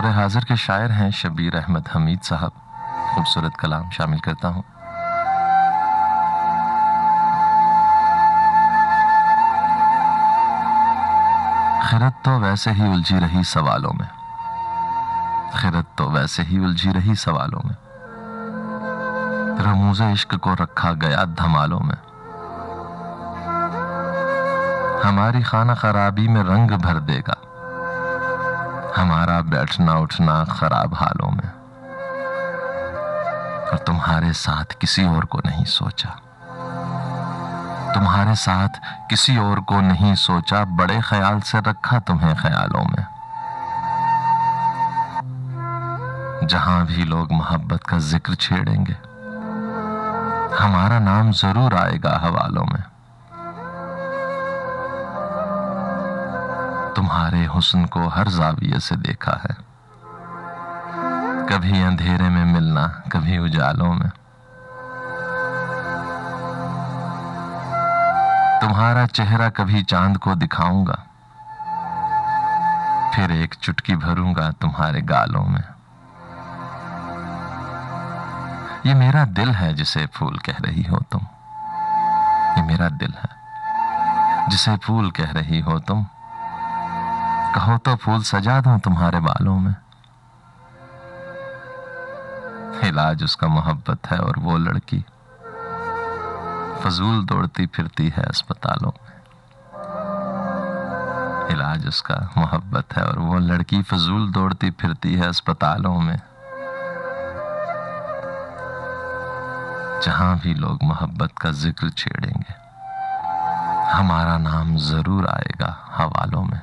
दौरे हाजिर के शायर हैं शबीर अहमद हमीद साहब। खूबसूरत कलाम शामिल करता हूँ। खिरत तो वैसे ही उलझी रही सवालों में, खिरत तो वैसे ही उलझी रही सवालों में, रमूज़े इश्क को रखा गया धमालों में। हमारी खाना खराबी में रंग भर देगा हमारा बैठना उठना खराब हालों में। और तुम्हारे साथ किसी और को नहीं सोचा, तुम्हारे साथ किसी और को नहीं सोचा, बड़े ख्याल से रखा तुम्हें ख्यालों में। जहां भी लोग मोहब्बत का जिक्र छेड़ेंगे हमारा नाम जरूर आएगा हवालों में। तुम्हारे हुस्न को हर जाविये से देखा है, कभी अंधेरे में मिलना कभी उजालों में। तुम्हारा चेहरा कभी चांद को दिखाऊंगा, फिर एक चुटकी भरूंगा तुम्हारे गालों में। ये मेरा दिल है जिसे फूल कह रही हो तुम, ये मेरा दिल है जिसे फूल कह रही हो तुम। कहो तो फूल सजा दूं तुम्हारे बालों में। इलाज उसका मोहब्बत है और वो लड़की फजूल दौड़ती फिरती है अस्पतालों में। इलाज उसका मोहब्बत है और वो लड़की फजूल दौड़ती फिरती है अस्पतालों में। जहां भी लोग मोहब्बत का जिक्र छेड़ेंगे हमारा नाम जरूर आएगा हवालों में।